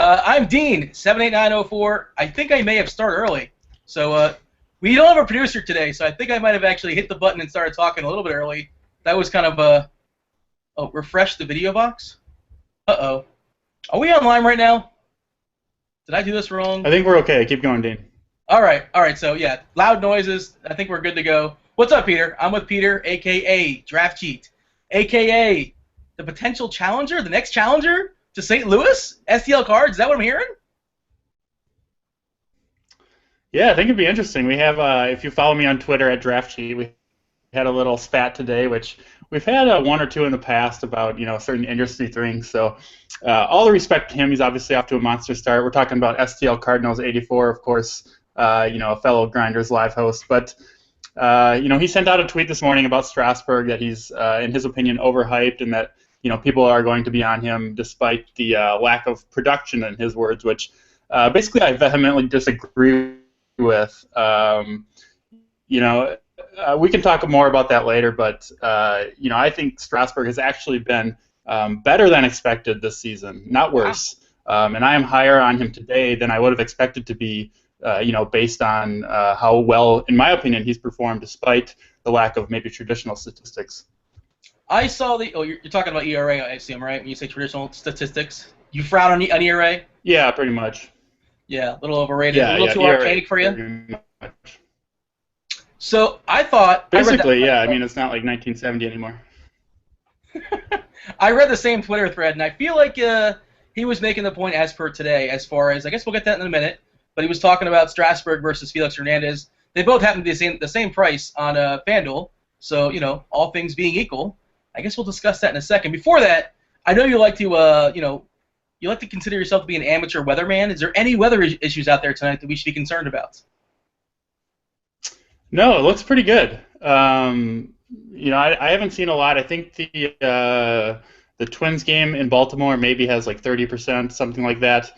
I'm Dean78904. I think I may have started early. So we don't have a producer today, so I think I might have actually hit the button and started talking a little bit early. That was kind of oh, refresh the video box? Uh-oh. Are we online right now? Did I do this wrong? I think we're okay. Keep going, Dean. All right. So, yeah, loud noises. I think we're good to go. What's up, Peter? I'm with Peter, a.k.a. Draftcheat, a.k.a. the potential challenger, the next challenger to St. Louis? STL cards? Is that what I'm hearing? Yeah, I think it'd be interesting. We have, if you follow me on Twitter at Draftcheat, we had a little spat today, which we've had one or two in the past about, certain industry things. So all the respect to him. He's obviously off to a monster start. We're talking about STL Cardinals 84, of course, a fellow Grinders Live host. But, he sent out a tweet this morning about Strasburg that he's, in his opinion, overhyped and that, people are going to be on him despite the lack of production, in his words, which basically I vehemently disagree with. We can talk more about that later, but I think Strasburg has actually been better than expected this season, not worse. And I am higher on him today than I would have expected to be, based on how well, in my opinion, he's performed despite the lack of maybe traditional statistics. I saw the. Oh, you're talking about ERA, I assume, right? When you say traditional statistics, you frown on ERA. Yeah, pretty much. Yeah, a little overrated, a little too ERA, archaic for you. So I thought. Basically, I mean, it's not like 1970 anymore. I read the same Twitter thread, and I feel like he was making the point as per today, as far as, I guess we'll get that in a minute, but he was talking about Strasburg versus Felix Hernandez. They both happen to be the same price on FanDuel, so, all things being equal, I guess we'll discuss that in a second. Before that, I know you like to, you like to consider yourself to be an amateur weatherman. Is there any weather issues out there tonight that we should be concerned about? No, it looks pretty good. I haven't seen a lot. I think the Twins game in Baltimore maybe has like 30%, something like that.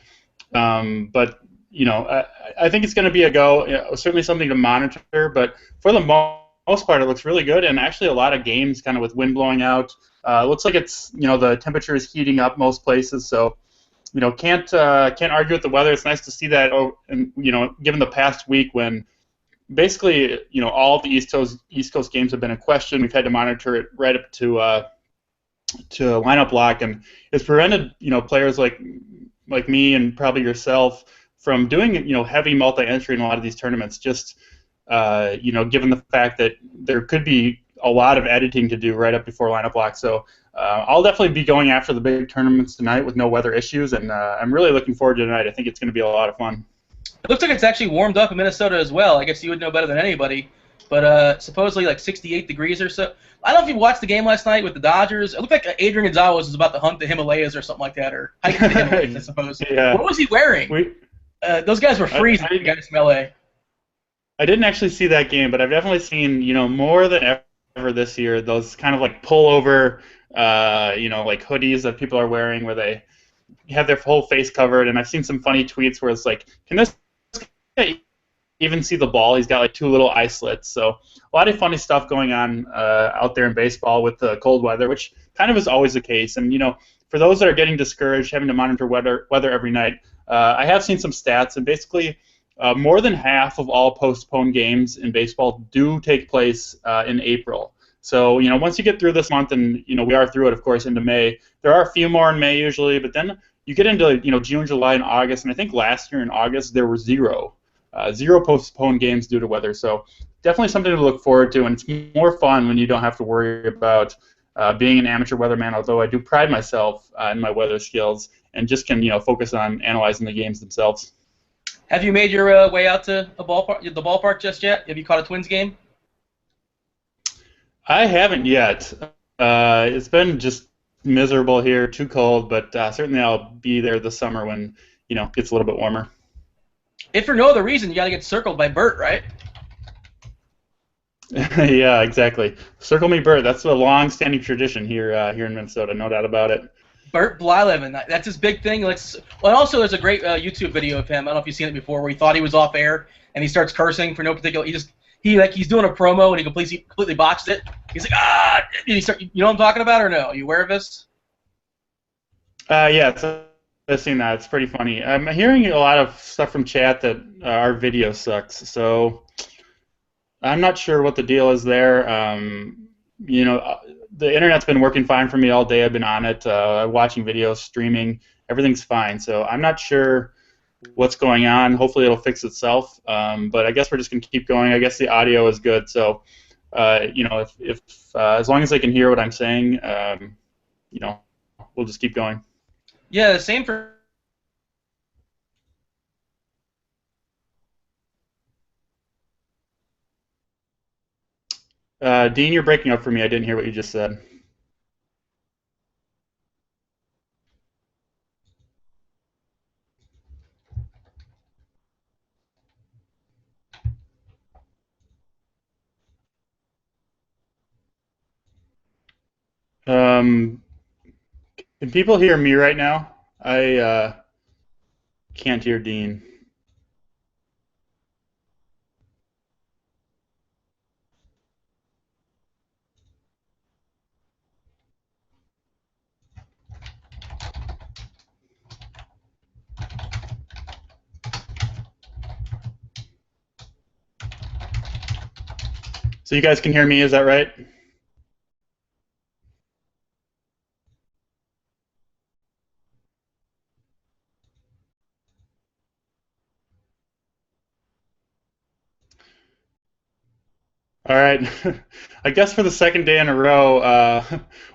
But I think it's going to be a go. Certainly something to monitor. But for the most part, it looks really good. And actually, a lot of games kind of with wind blowing out. It looks like it's the temperature is heating up most places. So can't argue with the weather. It's nice to see that. And given the past week when basically, all of the East Coast games have been in question. We've had to monitor it right up to lineup lock, and it's prevented players like me and probably yourself from doing heavy multi-entry in a lot of these tournaments. Just given the fact that there could be a lot of editing to do right up before lineup lock. So I'll definitely be going after the big tournaments tonight with no weather issues, and I'm really looking forward to tonight. I think it's going to be a lot of fun. It looks like it's actually warmed up in Minnesota as well. I guess you would know better than anybody. But supposedly like 68 degrees or so. I don't know if you watched the game last night with the Dodgers. It looked like Adrian Gonzalez was about to hunt the Himalayas or something like that, or hike the Himalayas, I suppose. Yeah. What was he wearing? Those guys were freezing, the guys from LA. I didn't actually see that game, but I've definitely seen, more than ever this year, those kind of like pullover, like hoodies that people are wearing where they have their whole face covered. And I've seen some funny tweets where it's like, can this guy even see the ball? He's got like two little eye slits. So a lot of funny stuff going on out there in baseball with the cold weather, which kind of is always the case. And for those that are getting discouraged, having to monitor weather every night, I have seen some stats, and basically more than half of all postponed games in baseball do take place in April. So once you get through this month, and we are through it, of course, into May. There are a few more in May usually, but then you get into June, July, and August, and I think last year in August there were zero postponed games due to weather. So definitely something to look forward to, and it's more fun when you don't have to worry about being an amateur weatherman, although I do pride myself in my weather skills and just can focus on analyzing the games themselves. Have you made your way out to the ballpark just yet? Have you caught a Twins game? I haven't yet. It's been just miserable here, too cold, but certainly I'll be there this summer when it gets a little bit warmer. If for no other reason, you got to get circled by Bert, right? Yeah, exactly. Circle me, Bert. That's a long-standing tradition here in Minnesota, no doubt about it. Bert Blyleven, that's his big thing. Well, also there's a great YouTube video of him. I don't know if you've seen it before, where he thought he was off air and he starts cursing for no particular. He's doing a promo and he completely botched it. He's like, ah! And you know what I'm talking about, or no? Are you aware of this? Yeah, it's noticing that. It's pretty funny. I'm hearing a lot of stuff from chat that our video sucks. So I'm not sure what the deal is there. You know, the internet's been working fine for me all day. I've been on it, watching videos, streaming. Everything's fine. So I'm not sure what's going on. Hopefully it'll fix itself. But I guess we're just going to keep going. I guess the audio is good. So, you know, if as long as they can hear what I'm saying, you know, we'll just keep going. Yeah, same for. Dean, you're breaking up for me. I didn't hear what you just said. Can people hear me right now? I can't hear Dean. So you guys can hear me, is that right? All right. I guess for the second day in a row,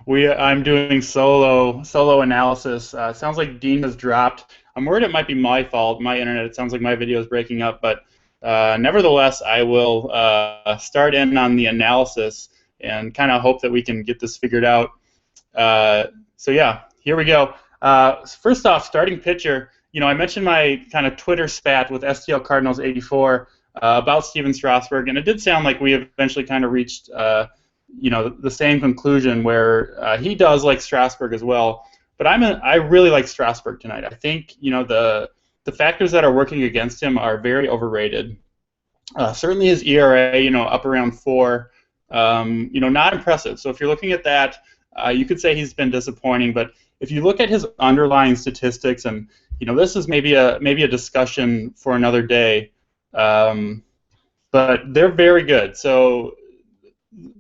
I'm doing solo analysis. Sounds like Dean has dropped. I'm worried it might be my fault, my internet. It sounds like my video is breaking up, but nevertheless, I will start in on the analysis and kind of hope that we can get this figured out. So yeah, here we go. First off, starting pitcher. You know, I mentioned my kind of Twitter spat with STL Cardinals 84. About Steven Strasburg, and it did sound like we eventually kind of reached, you know, the same conclusion where he does like Strasburg as well. But I really like Strasburg tonight. I think, you know, the factors that are working against him are very overrated. Certainly his ERA, you know, up around 4, you know, not impressive. So if you're looking at that, you could say he's been disappointing. But if you look at his underlying statistics, and you know, this is maybe a discussion for another day. But they're very good. So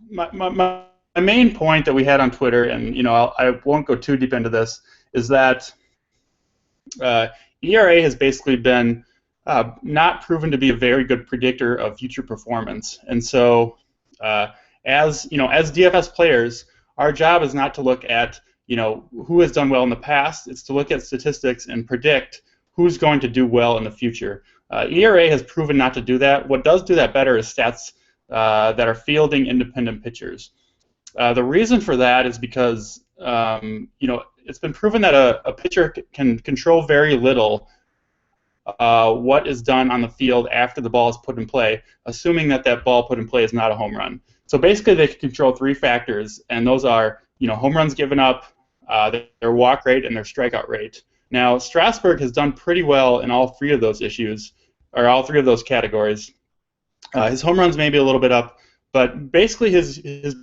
my main point that we had on Twitter, and you know, I won't go too deep into this, is that ERA has basically been not proven to be a very good predictor of future performance. And so, as you know, as DFS players, our job is not to look at, you know, who has done well in the past. It's to look at statistics and predict who's going to do well in the future. ERA has proven not to do that. What does do that better is stats that are fielding independent pitchers. The reason for that is because you know, it's been proven that a pitcher can control very little what is done on the field after the ball is put in play, assuming that that ball put in play is not a home run. So basically, they can control 3 factors, and those are, you know, home runs given up, their walk rate, and their strikeout rate. Now, Strasburg has done pretty well in all 3 of those issues, or all 3 of those categories. His home runs may be a little bit up, but basically his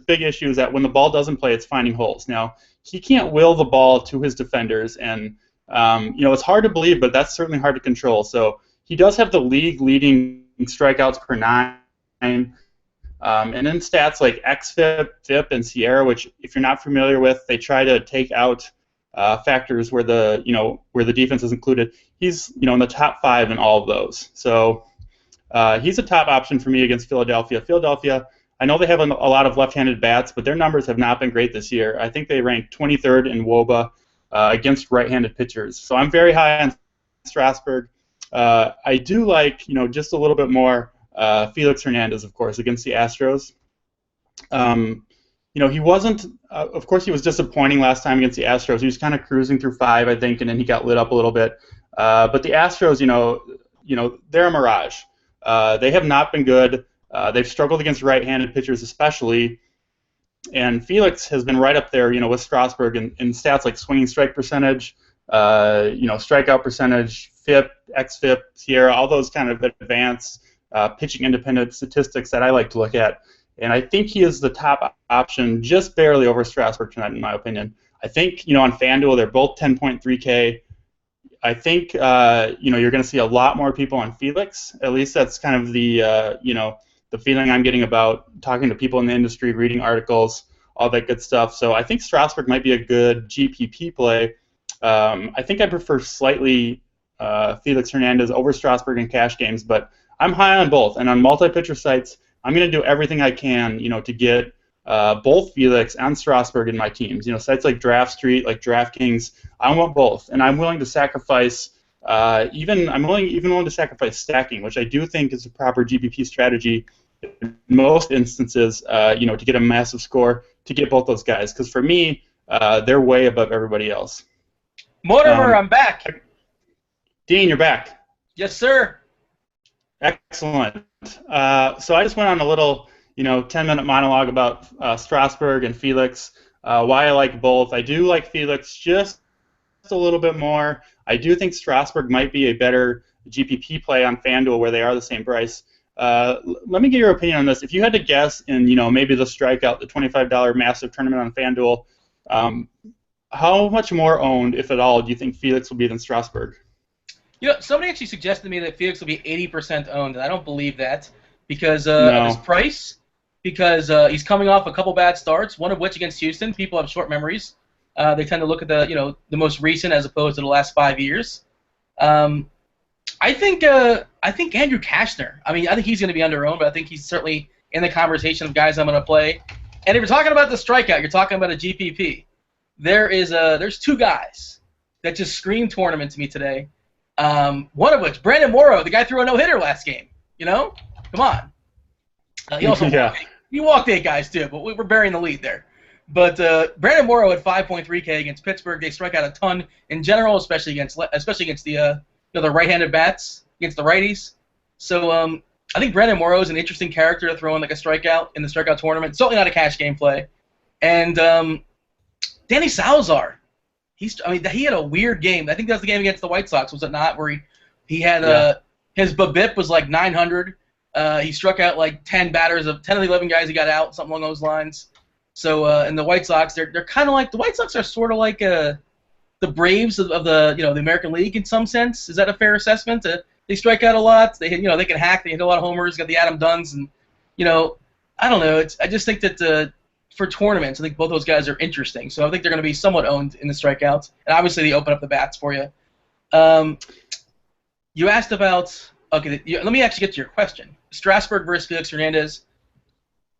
big issue is that when the ball doesn't play, it's finding holes. Now, he can't will the ball to his defenders, and you know, it's hard to believe, but that's certainly hard to control. So he does have the league-leading strikeouts per 9, and in stats like xFIP, FIP, and Sierra, which if you're not familiar with, they try to take out factors where the defense is included. He's, you know, in the top 5 in all of those. So he's a top option for me against Philadelphia. Philadelphia, I know they have a lot of left-handed bats, but their numbers have not been great this year. I think they ranked 23rd in WOBA against right-handed pitchers. So I'm very high on Strasburg. I do like, you know, just a little bit more Felix Hernandez, of course, against the Astros. You know, he wasn't, of course, he was disappointing last time against the Astros. He was kind of cruising through 5, I think, and then he got lit up a little bit. But the Astros, you know, they're a mirage. They have not been good. They've struggled against right-handed pitchers, especially. And Felix has been right up there, you know, with Strasburg in stats like swinging strike percentage, you know, strikeout percentage, FIP, xFIP, Sierra, all those kind of advanced pitching independent statistics that I like to look at. And I think he is the top option, just barely over Strasburg tonight, in my opinion. I think, you know, on FanDuel, they're both 10.3K. I think you're going to see a lot more people on Felix. At least that's kind of the feeling I'm getting about talking to people in the industry, reading articles, all that good stuff. So I think Strasburg might be a good GPP play. I think I prefer slightly Felix Hernandez over Strasburg in cash games, but I'm high on both. And on multi-pitcher sites, I'm going to do everything I can, to get both Felix and Strasburg in my teams. Sites like Draftcheat, like DraftKings, I want both, and I'm willing to sacrifice. I'm willing to sacrifice stacking, which I do think is a proper GPP strategy in most instances. To get a massive score to get both those guys, because for me, they're way above everybody else. Mortimer, I'm back. Dean, you're back. Yes, sir. Excellent. So I just went on a little, 10-minute monologue about Strasburg and Felix, why I like both. I do like Felix just a little bit more. I do think Strasburg might be a better GPP play on FanDuel, where they are the same price. Let me get your opinion on this. If you had to guess in, maybe the strikeout, the $25 massive tournament on FanDuel, how much more owned, if at all, do you think Felix will be than Strasburg? Somebody actually suggested to me that Felix will be 80% owned, and I don't believe that because of his price, because he's coming off a couple bad starts, one of which against Houston. People have short memories. They tend to look at the most recent as opposed to the last 5 years. I think Andrew Kashner. I think he's going to be under-owned, but I think he's certainly in the conversation of guys I'm going to play. And if you're talking about the strikeout, you're talking about a GPP. There's two guys that just screamed tournament to me today. One of which, Brandon Morrow, the guy threw a no-hitter last game. Come on. He also walked 8 guys too, but we're burying the lead there. But Brandon Morrow at 5.3K against Pittsburgh. They strike out a ton in general, especially against the the right-handed bats, against the righties. So I think Brandon Morrow is an interesting character to throw in like a strikeout in the strikeout tournament. Certainly not a cash game play. And Danny Salazar. He had a weird game. I think that was the game against the White Sox, was it not? Where he had his BABIP was like 900. He struck out like 10 batters of 10 of the 11 guys he got out, something along those lines. So and the White Sox, they're kind of like the White Sox are sort of like the Braves of the the American League in some sense. Is that a fair assessment? They strike out a lot. They they can hack. They hit a lot of homers. Got the Adam Dunns and I don't know. I just think that for tournaments, I think both those guys are interesting. So I think they're going to be somewhat owned in the strikeouts, and obviously they open up the bats for you. You asked about let me actually get to your question. Strasburg versus Felix Hernandez.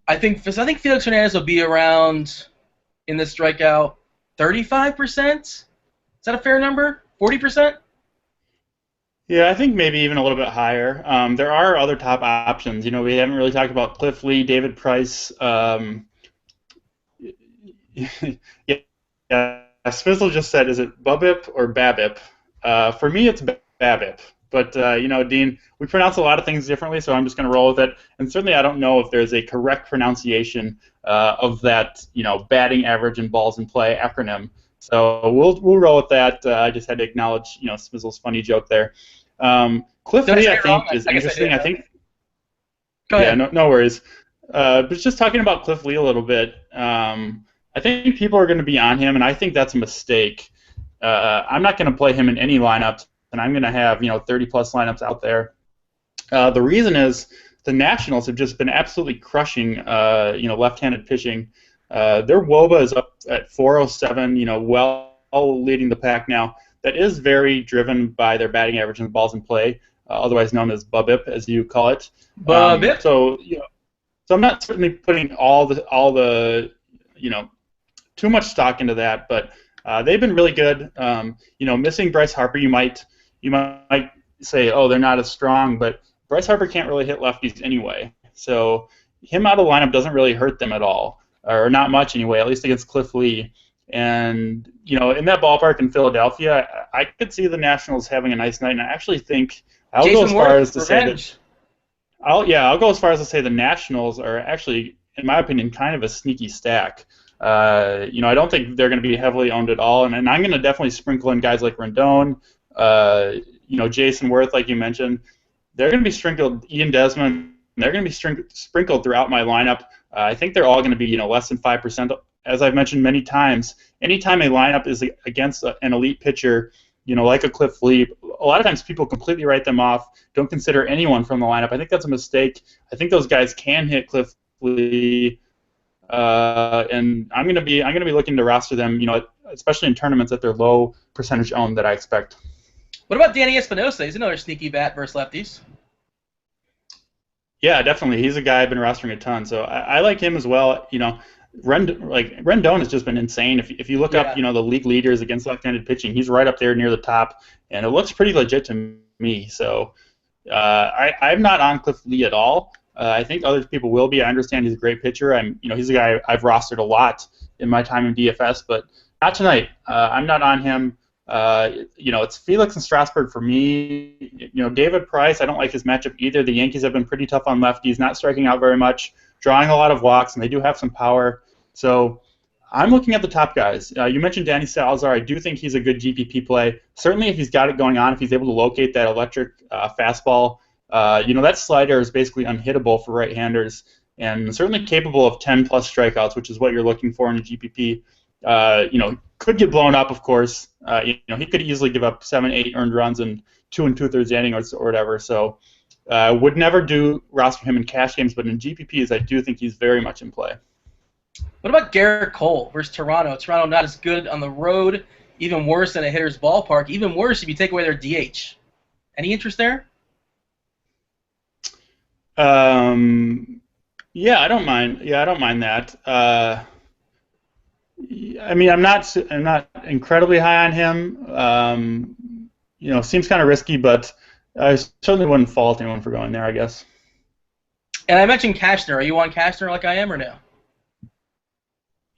I think Felix Hernandez will be around in the strikeout 35%. Is that a fair number? 40%? Yeah, I think maybe even a little bit higher. There are other top options. We haven't really talked about Cliff Lee, David Price. Yeah, Smizzle just said, is it BABIP or BABIP? For me, it's BABIP. But, Dean, we pronounce a lot of things differently, so I'm just going to roll with it. And certainly I don't know if there's a correct pronunciation of that, batting average and balls in play acronym. So we'll roll with that. I just had to acknowledge, Smizzle's funny joke there. Cliff Lee, I think, is interesting. I think. Go ahead. Yeah, no worries. But just talking about Cliff Lee a little bit, I think people are going to be on him, and I think that's a mistake. I'm not going to play him in any lineups, and I'm going to have 30-plus lineups out there. The reason is the Nationals have just been absolutely crushing left-handed pitching. Their WOBA is up at 407, well leading the pack now. That is very driven by their batting average and balls in play, otherwise known as BABIP, as you call it. BABIP. So I'm not certainly putting all the too much stock into that, but they've been really good. Missing Bryce Harper, you might say, oh, they're not as strong, but Bryce Harper can't really hit lefties anyway. So him out of the lineup doesn't really hurt them at all, or not much anyway, at least against Cliff Lee. And, in that ballpark in Philadelphia, I could see the Nationals having a nice night, and I actually think I'll go as far as to say the Nationals are actually, in my opinion, kind of a sneaky stack. I don't think they're going to be heavily owned at all, and I'm going to definitely sprinkle in guys like Rendon, Jason Worth, like you mentioned. They're going to be sprinkled, Ian Desmond. They're going to be sprinkled throughout my lineup. I think they're all going to be, less than 5%. As I've mentioned many times, anytime a lineup is against an elite pitcher, like a Cliff Lee, a lot of times people completely write them off, don't consider anyone from the lineup. I think that's a mistake. I think those guys can hit Cliff Lee, and I'm gonna be looking to roster them, especially in tournaments at their low percentage owned that I expect. What about Danny Espinosa? He's another sneaky bat versus lefties. Yeah, definitely. He's a guy I've been rostering a ton, so I like him as well. Rendon has just been insane. If you look up, the league leaders against left-handed pitching, he's right up there near the top, and it looks pretty legit to me. So I'm not on Cliff Lee at all. I think other people will be. I understand he's a great pitcher. He's a guy I've rostered a lot in my time in DFS, but not tonight. I'm not on him. It's Felix and Strasburg for me. David Price, I don't like his matchup either. The Yankees have been pretty tough on lefties, not striking out very much, drawing a lot of walks, and they do have some power. So I'm looking at the top guys. You mentioned Danny Salazar. I do think he's a good GPP play. Certainly if he's got it going on, if he's able to locate that electric fastball, that slider is basically unhittable for right-handers and certainly capable of 10-plus strikeouts, which is what you're looking for in a GPP. Could get blown up, of course. He could easily give up 7, 8 earned runs in 2 2/3 innings or whatever. So would never do roster him in cash games, but in GPPs, I do think he's very much in play. What about Garrett Cole versus Toronto? Toronto not as good on the road, even worse than a hitter's ballpark, even worse if you take away their DH. Any interest there? Yeah, I don't mind. Yeah, I don't mind that. I'm not incredibly high on him. Seems kind of risky, but I certainly wouldn't fault anyone for going there, I guess. And I mentioned Cashner. Are you on Cashner like I am or no?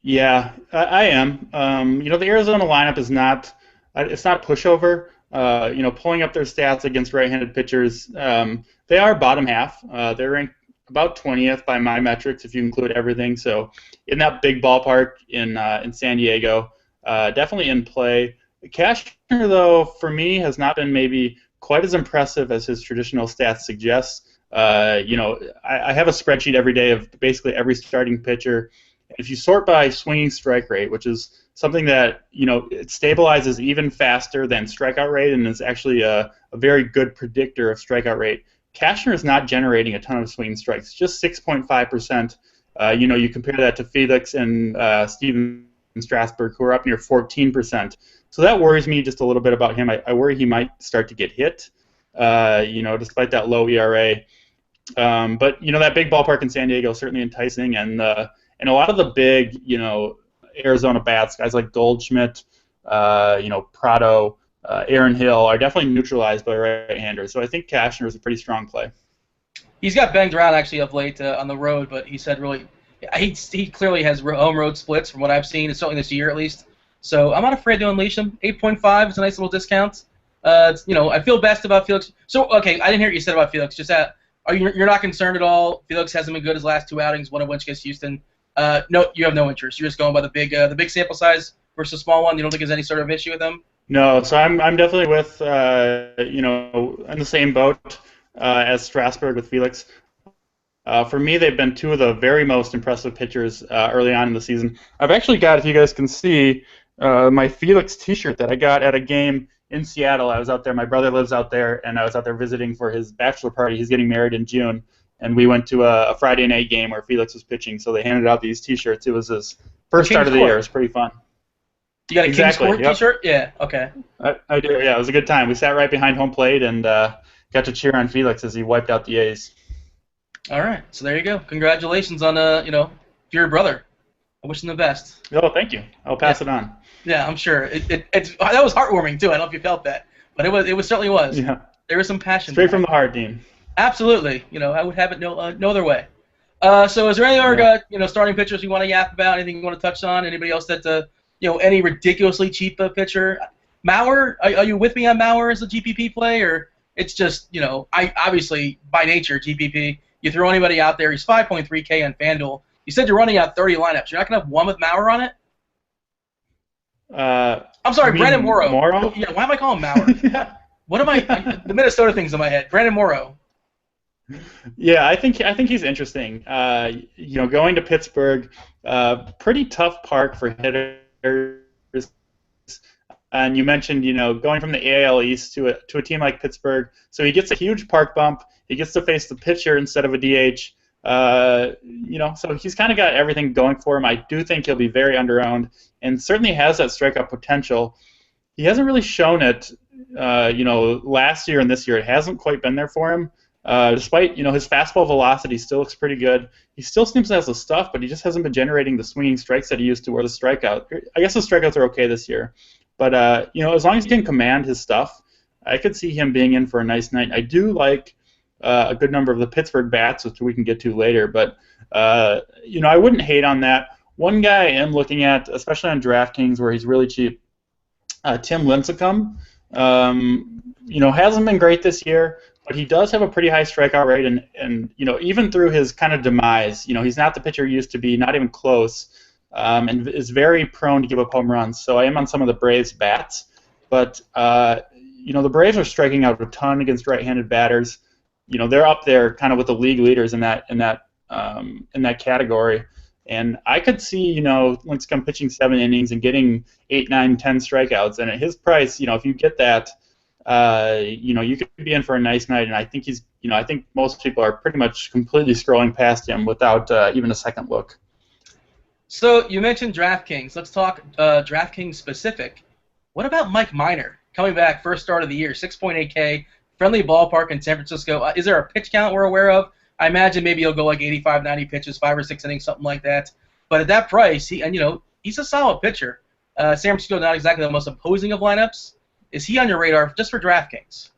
Yeah, I am. The Arizona lineup is not. It's not a pushover. Pulling up their stats against right-handed pitchers, they are bottom half. They're ranked about 20th by my metrics if you include everything. So in that big ballpark in San Diego, definitely in play. Cashner, though, for me, has not been maybe quite as impressive as his traditional stats suggest. I have a spreadsheet every day of basically every starting pitcher. If you sort by swinging strike rate, which is something that, it stabilizes even faster than strikeout rate and is actually a very good predictor of strikeout rate, Cashner is not generating a ton of swinging strikes, just 6.5%. You compare that to Felix and Steven Strasburg, who are up near 14%. So that worries me just a little bit about him. I worry he might start to get hit, despite that low ERA. But that big ballpark in San Diego is certainly enticing, and a lot of the big, Arizona bats, guys like Goldschmidt, Prado, Aaron Hill, are definitely neutralized by right-handers. So I think Cashner is a pretty strong play. He's got banged around actually of late on the road, but he said really, he clearly has home road splits from what I've seen, certainly this year at least. So I'm not afraid to unleash him. 8.5 is a nice little discount. I feel best about Felix. So okay, I didn't hear what you said about Felix. Just that, you're not concerned at all? Felix hasn't been good his last 2 outings, one of which against Houston. No, you have no interest. You're just going by the big sample size versus small one. You don't think there's any sort of issue with them? No, so I'm definitely with in the same boat as Strasburg with Felix. For me, they've been 2 of the very most impressive pitchers early on in the season. I've actually got, if you guys can see, my Felix T-shirt that I got at a game in Seattle. I was out there. My brother lives out there, and I was out there visiting for his bachelor party. He's getting married in June. And we went to a Friday night game where Felix was pitching, so they handed out these T-shirts. It was his first start of the year. It was pretty fun. You got a King's Court T-shirt? Yeah, okay. I do, yeah. It was a good time. We sat right behind home plate and got to cheer on Felix as he wiped out the A's. All right, so there you go. Congratulations on, your brother. I wish him the best. Oh, thank you. I'll pass it on. Yeah, I'm sure. That was heartwarming, too. I don't know if you felt that. But it certainly was. Yeah. There was some passion. Straight from the heart, Dean. Absolutely. I would have it no other way. So is there any other starting pitchers you want to yap about? Anything you want to touch on? Anybody else that any ridiculously cheap pitcher? Mauer, are you with me on Mauer as a GPP play, or it's just I obviously by nature GPP. You throw anybody out there, he's 5.3K on FanDuel. You said you're running out 30 lineups. You're not gonna have one with Mauer on it. I'm sorry, Brandon Morrow. Yeah, why am I calling him Mauer? Yeah. What am I? The Minnesota thing's in my head. Brandon Morrow. Yeah, I think he's interesting. Going to Pittsburgh, pretty tough park for hitters. And you mentioned, going from the AL East to a team like Pittsburgh, so he gets a huge park bump. He gets to face the pitcher instead of a DH. So he's kind of got everything going for him. I do think he'll be very under-owned, and certainly has that strikeout potential. He hasn't really shown it, last year and this year. It hasn't quite been there for him. Despite, his fastball velocity still looks pretty good. He still seems to have the stuff, but he just hasn't been generating the swinging strikes that he used to, or the strikeout. I guess the strikeouts are okay this year. But, as long as he can command his stuff, I could see him being in for a nice night. I do like a good number of the Pittsburgh bats, which we can get to later. But, I wouldn't hate on that. One guy I am looking at, especially on DraftKings where he's really cheap, Tim Lincecum. Hasn't been great this year, but he does have a pretty high strikeout rate, and even through his kind of demise, he's not the pitcher he used to be, not even close, and is very prone to give up home runs. So I am on some of the Braves bats, but the Braves are striking out a ton against right-handed batters. They're up there kind of with the league leaders in that category. And I could see, Lincecum pitching 7 innings and getting 8, 9, 10 strikeouts. And at his price, if you get that, you could be in for a nice night. And I think I think most people are pretty much completely scrolling past him without even a second look. So you mentioned DraftKings. Let's talk DraftKings specific. What about Mike Minor coming back, first start of the year, 6.8K, friendly ballpark in San Francisco? Is there a pitch count we're aware of? I imagine maybe he'll go like 85, 90 pitches, 5 or 6 innings, something like that. But at that price, he's a solid pitcher. San Francisco not exactly the most imposing of lineups. Is he on your radar just for DraftKings?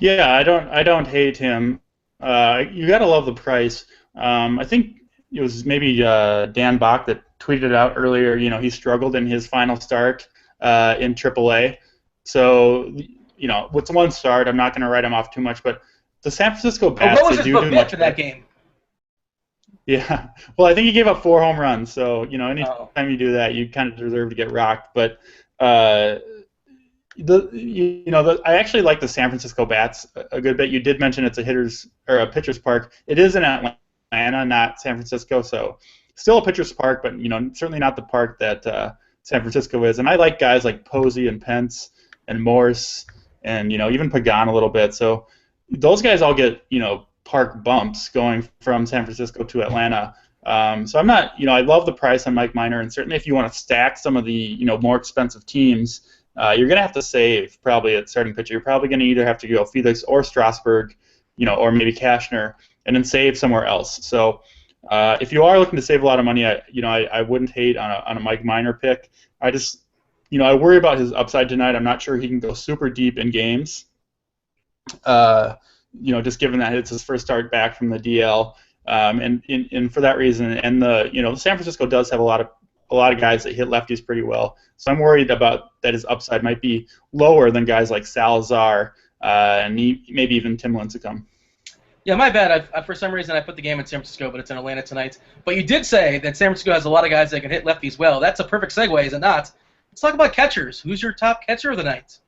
Yeah, I don't hate him. You gotta love the price. I think it was maybe Dan Bach that tweeted out earlier. He struggled in his final start in AAA. So with one start, I'm not going to write him off too much, but the San Francisco bats, what was his BABIP for that game? Yeah, well, I think he gave up 4 home runs, so anytime you do that, you kind of deserve to get rocked. But I actually like the San Francisco bats a good bit. You did mention it's a pitcher's park. It is in Atlanta, not San Francisco, so still a pitcher's park, but certainly not the park that San Francisco is. And I like guys like Posey and Pence and Morse and even Pagan a little bit. So those guys all get park bumps going from San Francisco to Atlanta. So I'm not I love the price on Mike Minor, and certainly if you want to stack some of the more expensive teams, you're gonna have to save probably at starting pitcher. You're probably gonna either have to go Felix or Strasburg, or maybe Cashner, and then save somewhere else. So if you are looking to save a lot of money, I wouldn't hate on a Mike Minor pick. I just I worry about his upside tonight. I'm not sure he can go super deep in games. Just given that it's his first start back from the DL, and for that reason, and San Francisco does have a lot of guys that hit lefties pretty well. So I'm worried about that his upside might be lower than guys like Salazar and maybe even Tim Lincecum. Yeah, my bad. For some reason I put the game in San Francisco, but it's in Atlanta tonight. But you did say that San Francisco has a lot of guys that can hit lefties well. That's a perfect segue, is it not? Let's talk about catchers. Who's your top catcher of the night?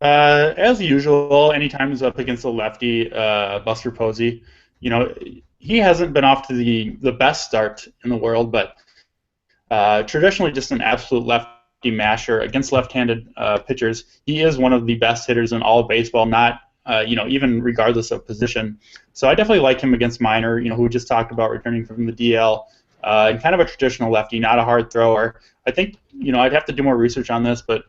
As usual, anytime he's up against a lefty, Buster Posey, he hasn't been off to the best start in the world, but traditionally just an absolute lefty masher against left-handed pitchers. He is one of the best hitters in all of baseball, not even regardless of position. So I definitely like him against Minor, who we just talked about returning from the DL, and kind of a traditional lefty, not a hard thrower. I think I'd have to do more research on this, but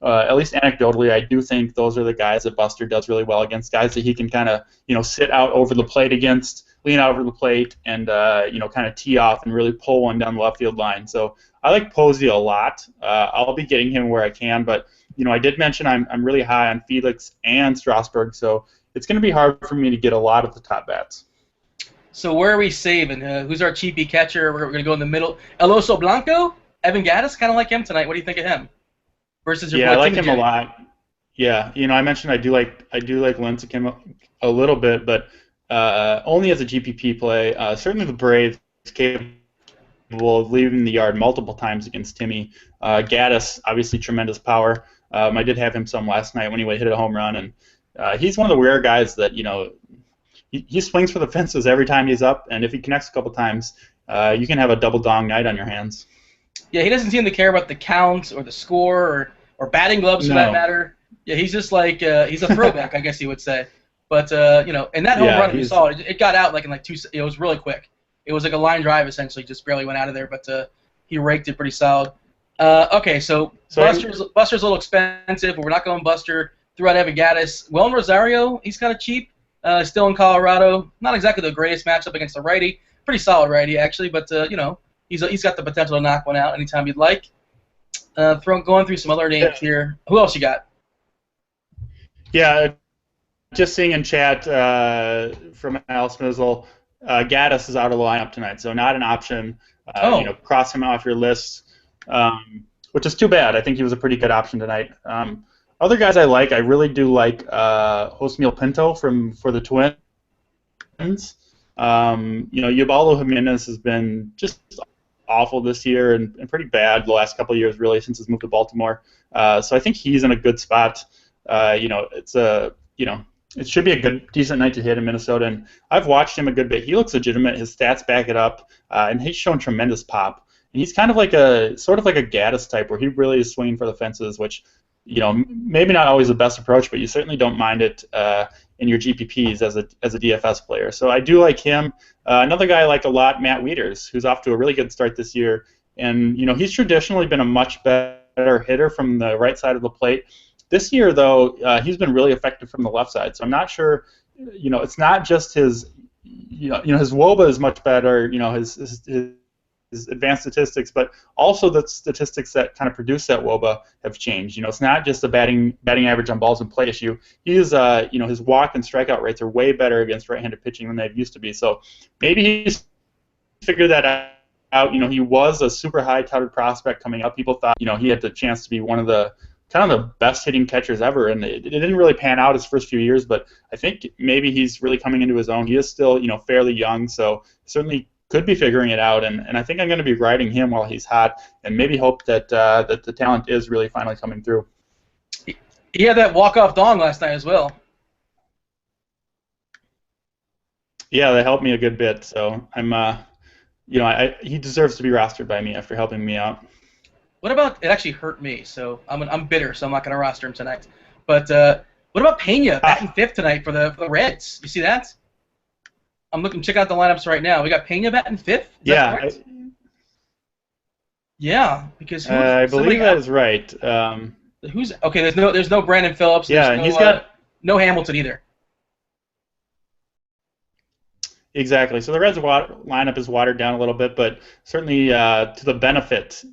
at least anecdotally, I do think those are the guys that Buster does really well against, guys that he can kind of, sit out over the plate against, lean out over the plate, and, kind of tee off and really pull one down the left field line. So I like Posey a lot. I'll be getting him where I can, but, I did mention I'm really high on Felix and Strasburg, so it's going to be hard for me to get a lot of the top bats. So where are we saving? Who's our cheapie catcher? We're going to go in the middle. El Oso Blanco? Evan Gattis? Kind of like him tonight. What do you think of him? Versus your boy I like Timmy him a lot. Yeah, I mentioned I do like Lincecum a little bit, but only as a GPP play. Certainly the Braves capable of leaving the yard multiple times against Timmy. Gattis, obviously tremendous power. I did have him some last night when he hit a home run, and he's one of the rare guys that he swings for the fences every time he's up, and if he connects a couple times, you can have a double dong night on your hands. Yeah, he doesn't seem to care about the count or the score or batting gloves for that No. matter. Yeah, he's just like he's a throwback, I guess you would say. But and that home Yeah, run we saw, it got out like in like two. It was really quick. It was like a line drive essentially, just barely went out of there. But he raked it pretty solid. Okay, so Buster's a little expensive, but we're not going Buster. Threw out Evan Gattis. Wilton Rosario, he's kind of cheap. Still in Colorado. Not exactly the greatest matchup against a righty. Pretty solid righty actually, but he's got the potential to knock one out anytime you'd like. Going through some other names here. Who else you got? Yeah, just seeing in chat from Al Smizzle, Gaddis is out of the lineup tonight, so not an option. Cross him off your list, which is too bad. I think he was a pretty good option tonight. Other guys I really do like Osmiel Pinto for the Twins. Ubaldo Jimenez has been just awful this year and pretty bad the last couple of years, really, since his move to Baltimore. So I think he's in a good spot. It should be a decent night to hit in Minnesota, and I've watched him a good bit. He looks legitimate. His stats back it up, and he's shown tremendous pop. And he's kind of like a Gaddis type, where he really is swinging for the fences, which, maybe not always the best approach, but you certainly don't mind it in your GPPs as a DFS player. So I do like him. Another guy I like a lot, Matt Wieters, who's off to a really good start this year, and he's traditionally been a much better hitter from the right side of the plate. This year, though, he's been really effective from the left side. So I'm not sure, it's not just his, his WOBA is much better, his advanced statistics, but also the statistics that kind of produce that WOBA have changed. It's not just a batting average on balls in play issue. He is, his walk and strikeout rates are way better against right-handed pitching than they've used to be. So maybe he's figured that out. He was a super high-touted prospect coming up. People thought, he had the chance to be one of the kind of the best hitting catchers ever, and it didn't really pan out his first few years, but I think maybe he's really coming into his own. He is still, fairly young, so certainly could be figuring it out, and I think I'm going to be riding him while he's hot, and maybe hope that that the talent is really finally coming through. He had that walk-off dong last night as well. Yeah, that helped me a good bit, so I'm, he deserves to be rostered by me after helping me out. What about, it actually hurt me, so I'm bitter, so I'm not going to roster him tonight. But what about Pena batting fifth tonight for the Reds? You see that? I'm looking. Check out the lineups right now. We got Pena batting fifth. Yeah. Yeah, because I believe that is right. Who's okay? There's no Brandon Phillips. Yeah, and he's got no Hamilton either. Exactly. So the Reds lineup is watered down a little bit, but certainly to the benefit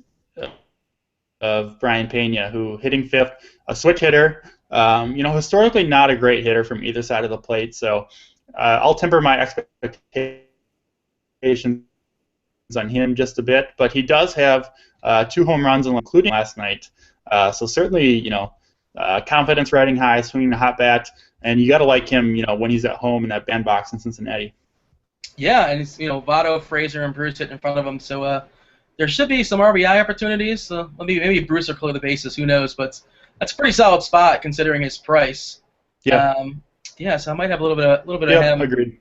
of Brian Pena, who hitting fifth, a switch hitter. Historically not a great hitter from either side of the plate. So I'll temper my expectations on him just a bit, but he does have 2 home runs, including last night. So certainly, confidence riding high, swinging a hot bat, and you got to like him, when he's at home in that bandbox in Cincinnati. Yeah, and it's Votto, Frazier, and Bruce sitting in front of him, so there should be some RBI opportunities. So maybe Bruce will clear the bases. Who knows? But that's a pretty solid spot considering his price. Yeah. So I might have a little bit of him. Agreed.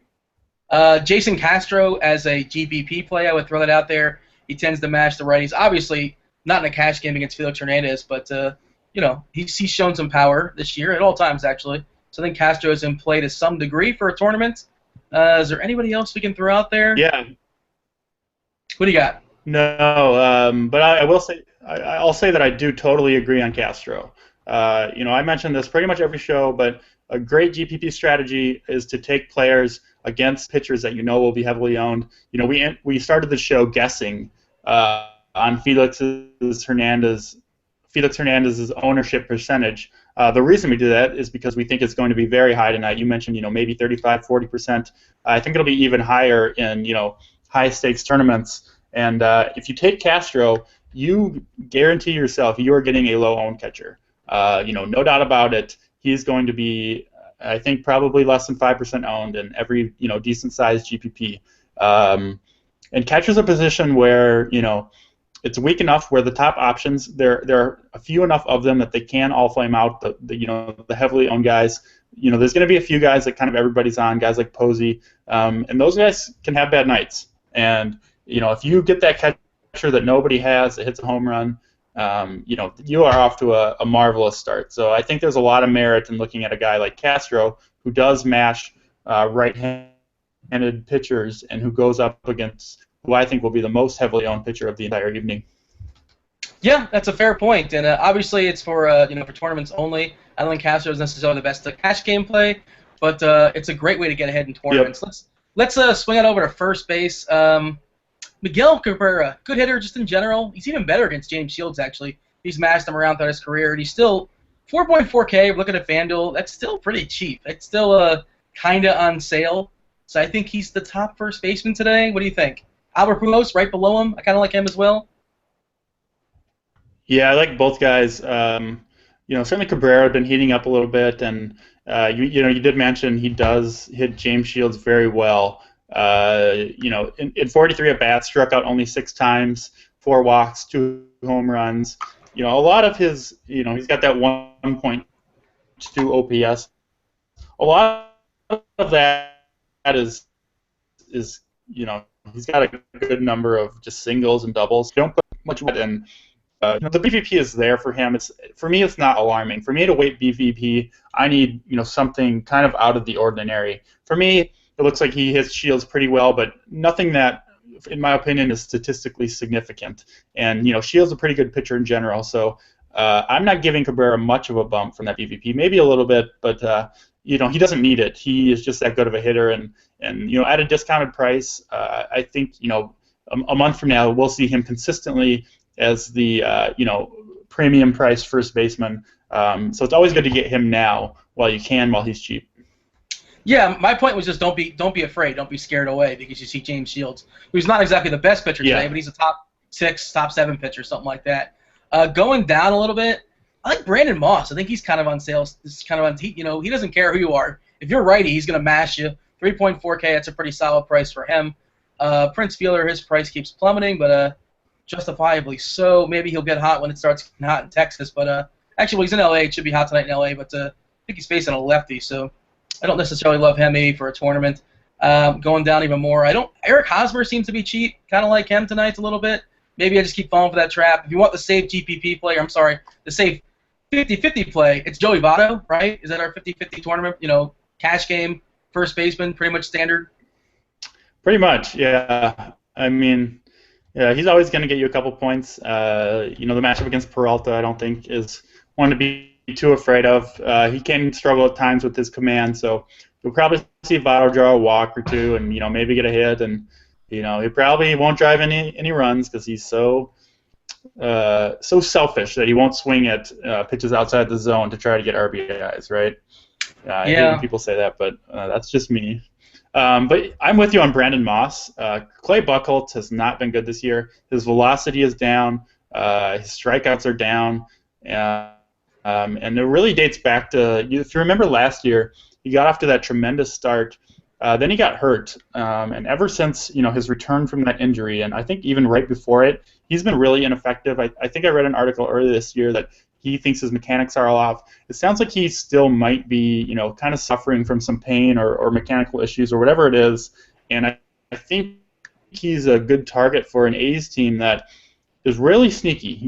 Jason Castro as a GPP play, I would throw that out there. He tends to match the righties. Obviously, not in a cash game against Felix Hernandez, but he's shown some power this year at all times actually. So I think Castro is in play to some degree for a tournament. Is there anybody else we can throw out there? Yeah. What do you got? No, but I will say I'll say that I do totally agree on Castro. I mentioned this pretty much every show, but a great GPP strategy is to take players against pitchers that will be heavily owned. We started the show guessing on Felix Hernandez's ownership percentage. The reason we do that is because we think it's going to be very high tonight. You mentioned, maybe 35, 40%. I think it'll be even higher in, high stakes tournaments. And if you take Castro, you guarantee yourself you are getting a low-owned catcher. No doubt about it. He's going to be, I think, probably less than 5% owned in every, decent-sized GPP. And catcher's a position where, it's weak enough where the top options, there are a few enough of them that they can all flame out. The heavily owned guys. There's going to be a few guys that kind of everybody's on, guys like Posey, and those guys can have bad nights. And if you get that catcher catcher that nobody has that hits a home run, you are off to a marvelous start. So I think there's a lot of merit in looking at a guy like Castro who does mash right-handed pitchers and who goes up against who I think will be the most heavily owned pitcher of the entire evening. Yeah, that's a fair point, and obviously it's for for tournaments only. I don't think Castro is necessarily the best cash game play, but it's a great way to get ahead in tournaments. Yep. Let's swing it over to first base. Miguel Cabrera, good hitter just in general. He's even better against James Shields, actually. He's mashed him around throughout his career, and he's still 4.4K. Looking at FanDuel, that's still pretty cheap. It's still kind of on sale. So I think he's the top first baseman today. What do you think? Albert Pujols right below him. I kind of like him as well. Yeah, I like both guys. Certainly Cabrera had been heating up a little bit, and you did mention he does hit James Shields very well. In 43 at bats, struck out only 6 times, 4 walks, 2 home runs. A lot of his, he's got that 1.2 OPS. A lot of that is he's got a good number of just singles and doubles. Don't put much in. The BVP is there for him. For me, it's not alarming. For me to weight BVP, I need something kind of out of the ordinary. For me, it looks like he hits Shields pretty well, but nothing that, in my opinion, is statistically significant. And Shields is a pretty good pitcher in general, so I'm not giving Cabrera much of a bump from that BVP. Maybe a little bit, but he doesn't need it. He is just that good of a hitter, and at a discounted price, I think a month from now we'll see him consistently as the premium priced first baseman. So it's always good to get him now while he's cheap. Yeah, my point was just don't be afraid, don't be scared away because you see James Shields, who's not exactly the best pitcher today, but he's a top 6, top 7 pitcher, something like that. Going down a little bit, I like Brandon Moss. I think he's kind of on sale. He doesn't care who you are. If you're righty, he's going to mash you. 3.4K, that's a pretty solid price for him. Prince Fielder, his price keeps plummeting, but justifiably so. Maybe he'll get hot when it starts getting hot in Texas, but actually, he's in LA. It should be hot tonight in LA, but I think he's facing a lefty, so I don't necessarily love him maybe for a tournament. Going down even more, Eric Hosmer seems to be cheap, kind of like him tonight a little bit. Maybe I just keep falling for that trap. If you want the safe GPP play, the safe 50-50 play, it's Joey Votto, right? Is that our 50-50 tournament? Cash game, first baseman, pretty much standard? Pretty much, yeah. I mean, yeah, he's always going to get you a couple points. The matchup against Peralta, I don't think, is one to be too afraid of. He can struggle at times with his command, so you'll probably see Votto draw a walk or two and maybe get a hit, and he probably won't drive any runs because he's so selfish that he won't swing at pitches outside the zone to try to get RBIs, right? I hate when people say that, but that's just me. But I'm with you on Brandon Moss. Clay Buchholz has not been good this year. His velocity is down. His strikeouts are down. And it really dates back to, if you remember last year, he got off to that tremendous start. Then he got hurt. And ever since his return from that injury, and I think even right before it, he's been really ineffective. I think I read an article earlier this year that he thinks his mechanics are all off. It sounds like he still might be, kind of suffering from some pain or mechanical issues or whatever it is. And I think he's a good target for an A's team that is really sneaky.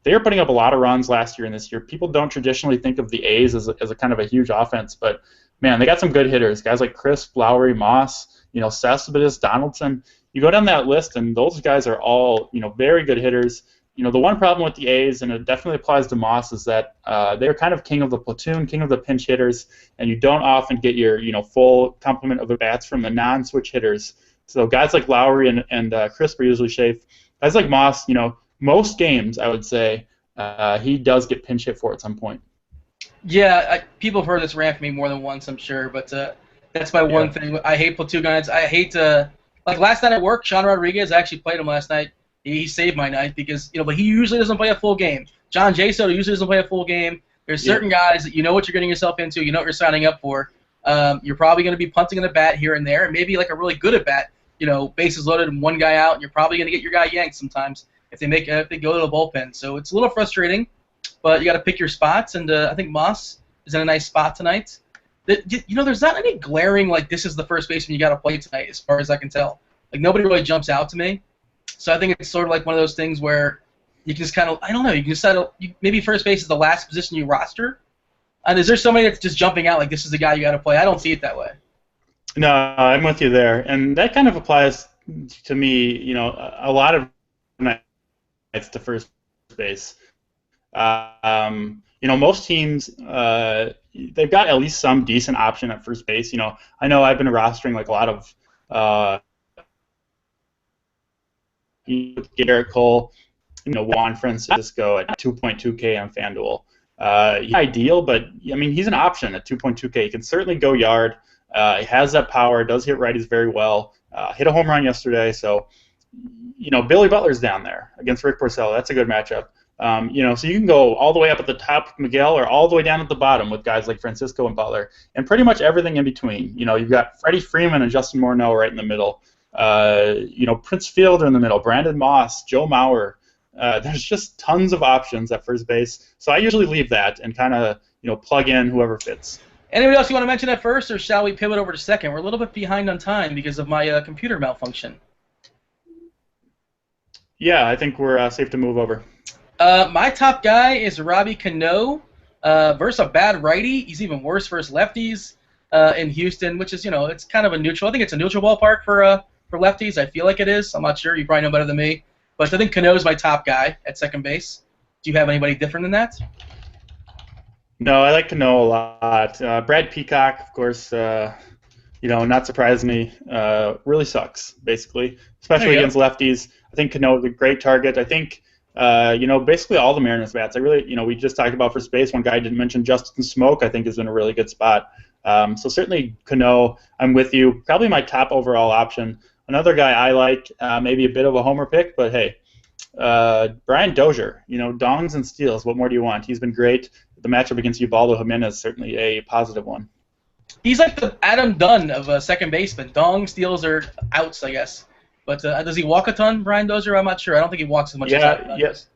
They were putting up a lot of runs last year and this year. People don't traditionally think of the A's as a kind of a huge offense, but man, they got some good hitters. Guys like Crisp, Lowry, Moss, Cespedes, Donaldson. You go down that list, and those guys are all very good hitters. The one problem with the A's, and it definitely applies to Moss, is that they're kind of king of the platoon, king of the pinch hitters, and you don't often get your full complement of the bats from the non-switch hitters. So guys like Lowry and Crisp are usually safe. Guys like Moss, most games, I would say, he does get pinch hit for at some point. Yeah, people have heard this rant from me more than once, I'm sure, but that's my one thing. I hate platoon guys. I hate like last night at work, Sean Rodriguez, I actually played him last night. He saved my night because, but he usually doesn't play a full game. John J. Soto usually doesn't play a full game. There's certain guys that you know what you're getting yourself into, you know what you're signing up for. You're probably going to be punting in the bat here and there, and maybe like a really good at bat, bases loaded and one guy out, and you're probably going to get your guy yanked sometimes if they go to the bullpen. So it's a little frustrating, but you got to pick your spots, and I think Moss is in a nice spot tonight. There's not any glaring, like, this is the first baseman you got to play tonight as far as I can tell. Like, nobody really jumps out to me. So I think it's sort of like one of those things where you can just kind of, I don't know, you can settle, maybe first base is the last position you roster. And is there somebody that's just jumping out like this is the guy you got to play? I don't see it that way. No, I'm with you there, and that kind of applies to me. A lot of nights to first base. Most teams they've got at least some decent option at first base. I know I've been rostering like a lot of Garrett Cole, Juan Francisco at 2.2K on FanDuel. He's ideal, but I mean he's an option at 2.2K. He can certainly go yard. He has that power. Does hit righties very well. Hit a home run yesterday. So, Billy Butler's down there against Rick Porcello. That's a good matchup. So you can go all the way up at the top with Miguel or all the way down at the bottom with guys like Francisco and Butler and pretty much everything in between. You've got Freddie Freeman and Justin Morneau right in the middle. Prince Fielder in the middle. Brandon Moss, Joe Mauer. There's just tons of options at first base. So I usually leave that and kind of, plug in whoever fits. Anybody else you want to mention at first, or shall we pivot over to second? We're a little bit behind on time because of my computer malfunction. Yeah, I think we're safe to move over. My top guy is Robbie Cano versus a bad righty. He's even worse versus lefties in Houston, which is, it's kind of a neutral. I think it's a neutral ballpark for lefties. I feel like it is. I'm not sure. You probably know better than me. But I think Cano is my top guy at second base. Do you have anybody different than that? No, I like Cano a lot. Brad Peacock, of course, not surprisingly, really sucks, basically, especially against lefties. I think Cano is a great target. I think, basically all the Mariners bats. We just talked about first base. One guy didn't mention Justin Smoke, I think, is in a really good spot. So certainly Cano, I'm with you. Probably my top overall option. Another guy I like, maybe a bit of a homer pick, but hey, Brian Dozier. Dongs and steals. What more do you want? He's been great. The matchup against Ubaldo Jimenez is certainly a positive one. He's like the Adam Dunn of second baseman. Dong, steals, or outs, I guess. But does he walk a ton, Brian Dozier? I'm not sure. I don't think he walks as much as Adam Dunn does.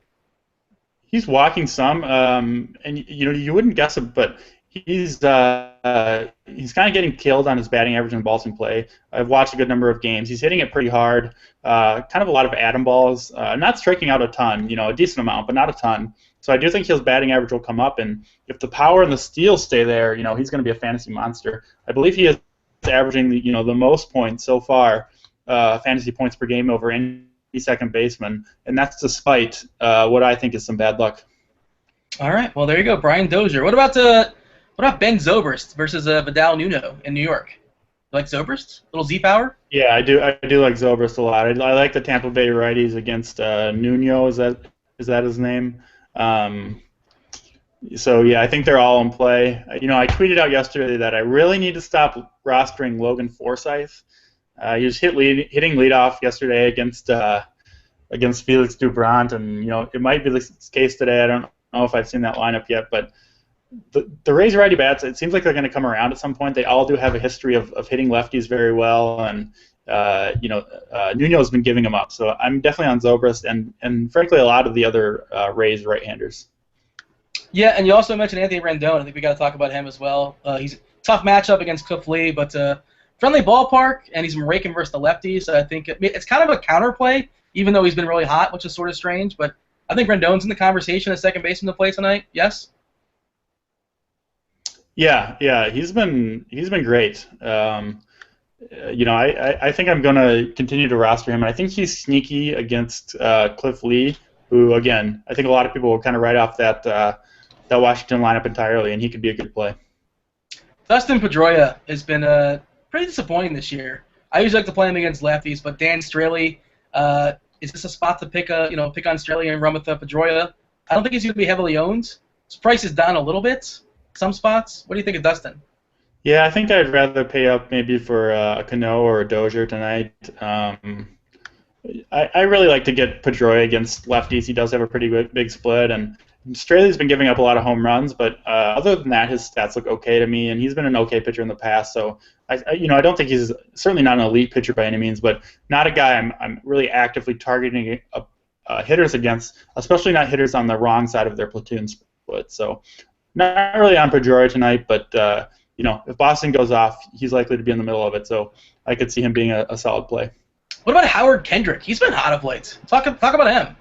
He's walking some, and you wouldn't guess it, but he's kind of getting killed on his batting average and balls in play. I've watched a good number of games. He's hitting it pretty hard. Kind of a lot of atom balls. Not striking out a ton, a decent amount, but not a ton. So I do think his batting average will come up, and if the power and the steals stay there, he's going to be a fantasy monster. I believe he is averaging the most points so far, fantasy points per game over any second baseman, and that's despite what I think is some bad luck. All right, well there you go, Brian Dozier. What about Ben Zobrist versus Vidal Nuno in New York? You like Zobrist? Little Z power? Yeah, I do like Zobrist a lot. I like the Tampa Bay righties against Nuno. Is that his name? So yeah, I think they're all in play. I tweeted out yesterday that I really need to stop rostering Logan Forsythe. He was hitting leadoff yesterday against Felix Doubront, and it might be the case today. I don't know if I've seen that lineup yet, but the Rays righty bats, it seems like they're going to come around at some point. They all do have a history of hitting lefties very well, and Nuno's been giving them up. So I'm definitely on Zobrist, and frankly a lot of the other Rays right-handers. Yeah, and you also mentioned Anthony Rendon. I think we got to talk about him as well. He's a tough matchup against Cliff Lee, but friendly ballpark, and he's been raking versus the lefties. So I think it's kind of a counterplay, even though he's been really hot, which is sort of strange. But I think Rendon's in the conversation as second baseman to play tonight. Yes. Yeah, he's been great. I think I'm going to continue to roster him, and I think he's sneaky against Cliff Lee, who, again, I think a lot of people will kind of write off that Washington lineup entirely, and he could be a good play. Dustin Pedroia has been pretty disappointing this year. I usually like to play him against lefties, but Dan Straley, is this a spot to pick on Straley and run with Pedroia? I don't think he's going to be heavily owned. His price is down a little bit, some spots. What do you think of Dustin? Yeah, I think I'd rather pay up maybe for a Cano or a Dozier tonight. I really like to get Pedroia against lefties. He does have a pretty big split, and Straley's been giving up a lot of home runs, but other than that, his stats look okay to me, and he's been an okay pitcher in the past. So I don't think he's certainly not an elite pitcher by any means, but not a guy I'm really actively targeting hitters against, especially not hitters on the wrong side of their platoon split. So not really on Pedroia tonight, but if Boston goes off, he's likely to be in the middle of it. So I could see him being a solid play. What about Howard Kendrick? He's been hot of late. Talk about him.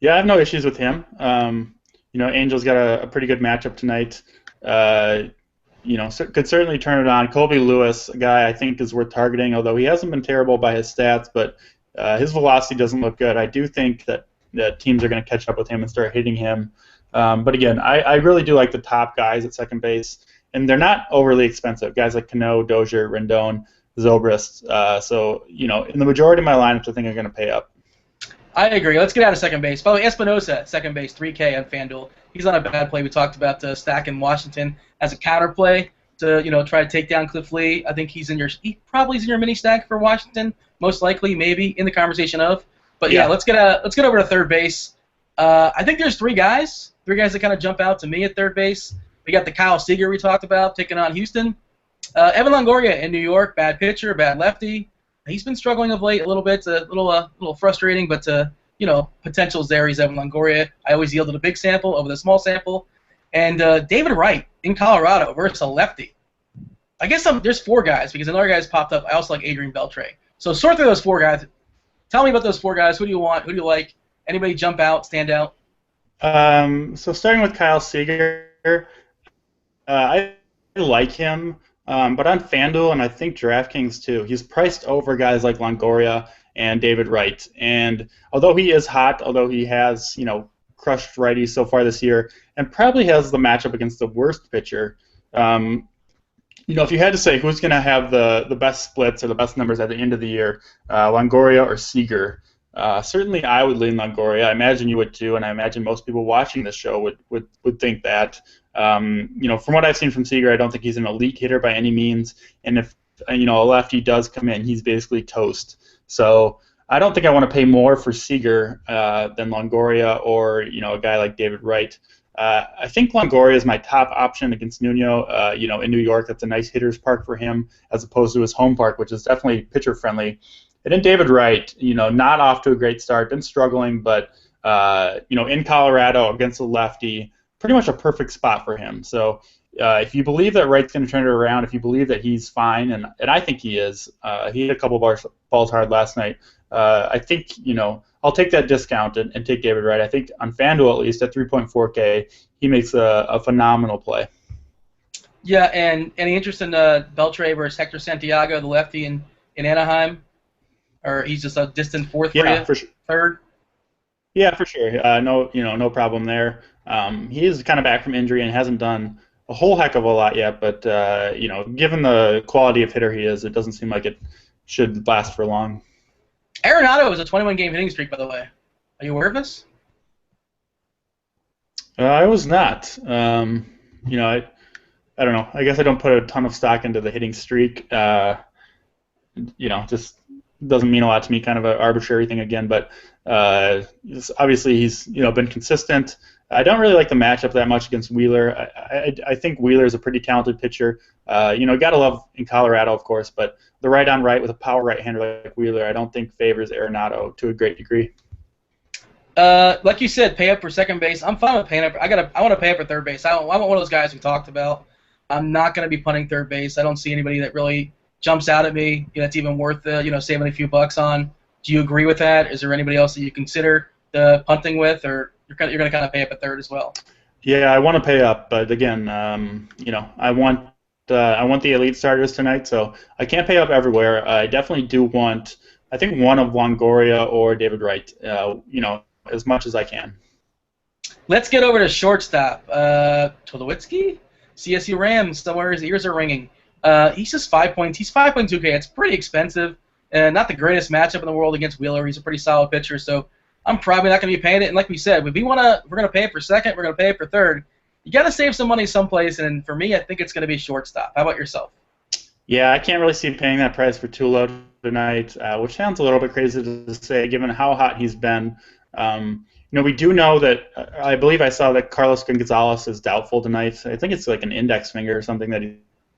Yeah, I have no issues with him. Angels got a pretty good matchup tonight. Could certainly turn it on. Colby Lewis, a guy I think is worth targeting, although he hasn't been terrible by his stats, but his velocity doesn't look good. I do think that teams are going to catch up with him and start hitting him. But again, I really do like the top guys at second base, and they're not overly expensive. Guys like Cano, Dozier, Rendon, Zobrist. So in the majority of my lineups, I think are going to pay up. I agree. Let's get out of second base. By the way, Espinosa, second base, 3K on FanDuel. He's on a bad play. We talked about stacking Washington as a counterplay to try to take down Cliff Lee. I think he probably is in your mini stack for Washington, most likely, maybe in the conversation of. But yeah, let's get over to third base. I think there's three guys that kind of jump out to me at third base. We got the Kyle Seager we talked about taking on Houston. Evan Longoria in New York, bad pitcher, bad lefty. He's been struggling of late a little bit, a little frustrating, but potential's there. He's Evan Longoria. I always yielded a big sample over the small sample. And David Wright in Colorado versus a lefty. I guess there's four guys because another guy's popped up. I also like Adrian Beltre. So sort through those four guys. Tell me about those four guys. Who do you want? Who do you like? Anybody jump out, stand out? So starting with Kyle Seager, I like him. But on FanDuel and I think DraftKings too, he's priced over guys like Longoria and David Wright. And although he is hot, although he has crushed righties so far this year, and probably has the matchup against the worst pitcher, if you had to say who's going to have the best splits or the best numbers at the end of the year, Longoria or Seager, certainly I would lean Longoria. I imagine you would too, and I imagine most people watching this show would think that. From what I've seen from Seager, I don't think he's an elite hitter by any means, and if a lefty does come in, he's basically toast. So I don't think I want to pay more for Seager than Longoria or a guy like David Wright. I think Longoria is my top option against Nuno. In New York, that's a nice hitter's park for him as opposed to his home park, which is definitely pitcher friendly. And then David Wright, not off to a great start, been struggling, but in Colorado against a lefty, pretty much a perfect spot for him. So if you believe that Wright's going to turn it around, if you believe that he's fine, and I think he is, he hit a couple balls hard last night. I think I'll take that discount and take David Wright. I think on FanDuel at least at 3.4K, he makes a phenomenal play. Yeah, and any interest in Beltre versus Hector Santiago, the lefty in Anaheim, or he's just a distant fourth for you? For sure. Third. Yeah, for sure. No problem there. He is kind of back from injury and hasn't done a whole heck of a lot yet, but given the quality of hitter he is, it doesn't seem like it should last for long. Arenado is a 21-game hitting streak, by the way. Are you aware of this? I was not. I don't know. I guess I don't put a ton of stock into the hitting streak. Just doesn't mean a lot to me. Kind of an arbitrary thing again, but obviously he's been consistent. I don't really like the matchup that much against Wheeler. I think Wheeler is a pretty talented pitcher. Gotta love in Colorado, of course, but the right-on right with a power right-hander like Wheeler, I don't think favors Arenado to a great degree. Like you said, pay up for second base. I'm fine with paying up. I want to pay up for third base. I want one of those guys we talked about. I'm not going to be punting third base. I don't see anybody that really jumps out at me. That's even worth saving a few bucks on. Do you agree with that? Is there anybody else that you consider punting with, or you're going to kind of pay up at third as well? Yeah, I want to pay up, but again, I want the elite starters tonight, so I can't pay up everywhere. I definitely do want, I think, one of Longoria or David Wright, as much as I can. Let's get over to shortstop. Tulowitzki, CSU Rams, somewhere his ears are ringing. He's just 5 points. He's 5.2K. It's pretty expensive. Not the greatest matchup in the world against Wheeler. He's a pretty solid pitcher, so I'm probably not going to be paying it. And like we said, if we're going to pay it for second, we're going to pay it for third. You got to save some money someplace, and for me, I think it's going to be shortstop. How about yourself? Yeah, I can't really see paying that price for Tulo tonight, which sounds a little bit crazy to say given how hot he's been. We do know that I believe I saw that Carlos Gonzalez is doubtful tonight. I think it's like an index finger or something that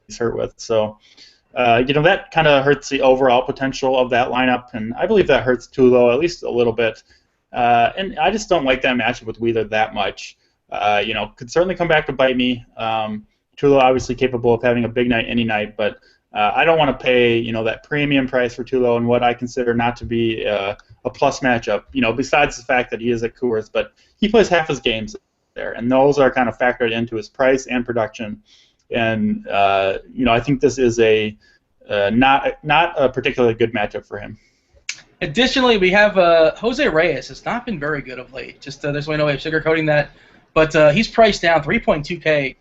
he's hurt with. So, that kind of hurts the overall potential of that lineup, and I believe that hurts Tulo at least a little bit. And I just don't like that matchup with Wheeler that much. Could certainly come back to bite me. Tulo obviously capable of having a big night any night, but I don't want to pay, that premium price for Tulo and what I consider not to be a plus matchup. Besides the fact that he is at Coors, but he plays half his games there, and those are kind of factored into his price and production. And I think this is not a particularly good matchup for him. Additionally, we have Jose Reyes. Has not been very good of late. Just there's really no way of sugarcoating that. But he's priced down 3.2K.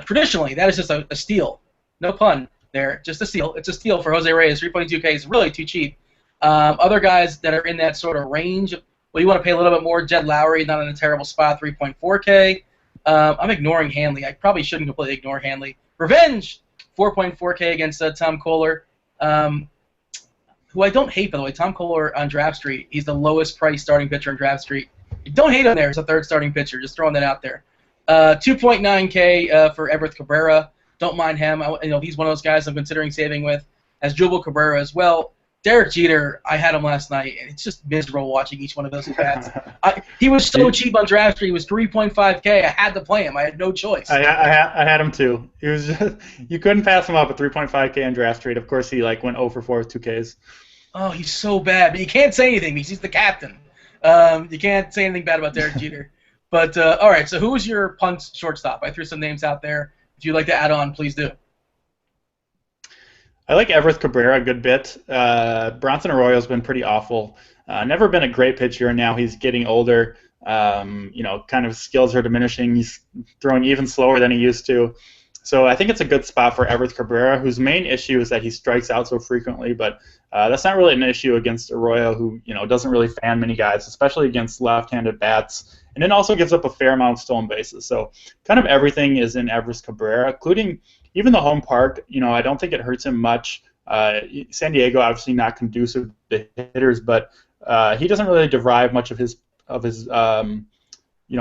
Traditionally, that is just a steal. No pun there. Just a steal. It's a steal for Jose Reyes. 3.2K is really too cheap. Other guys that are in that sort of range, well, you want to pay a little bit more. Jed Lowry, not in a terrible spot, 3.4K. I'm ignoring Hanley. I probably shouldn't completely ignore Hanley. Revenge, 4.4K against Tom Kohler, who I don't hate, by the way. Tom Kohler on Draft Street, he's the lowest priced starting pitcher on Draft Street. Don't hate him there as a third starting pitcher. Just throwing that out there. 2.9K for Everett Cabrera. Don't mind him. He's one of those guys I'm considering saving with. As Jubal Cabrera as well. Derek Jeter, I had him last night, and it's just miserable watching each one of those bats. He was so cheap on Draft Street. He was 3.5K. I had to play him. I had no choice. I had him too. He was you couldn't pass him up at 3.5K on Draft Street. Of course, he went 0 for 4 with 2Ks. Oh, he's so bad. But you can't say anything because he's the captain. You can't say anything bad about Derek Jeter. But all right. So who was your punt shortstop? I threw some names out there. If you'd like to add on, please do. I like Everett Cabrera a good bit. Bronson Arroyo's been pretty awful. Never been a great pitcher, and now he's getting older. Kind of skills are diminishing. He's throwing even slower than he used to. So I think it's a good spot for Everett Cabrera, whose main issue is that he strikes out so frequently. But that's not really an issue against Arroyo, who doesn't really fan many guys, especially against left-handed bats. And then also gives up a fair amount of stolen bases. So kind of everything is in Everett Cabrera, including even the home park. I don't think it hurts him much. San Diego obviously not conducive to hitters, but he doesn't really derive much of his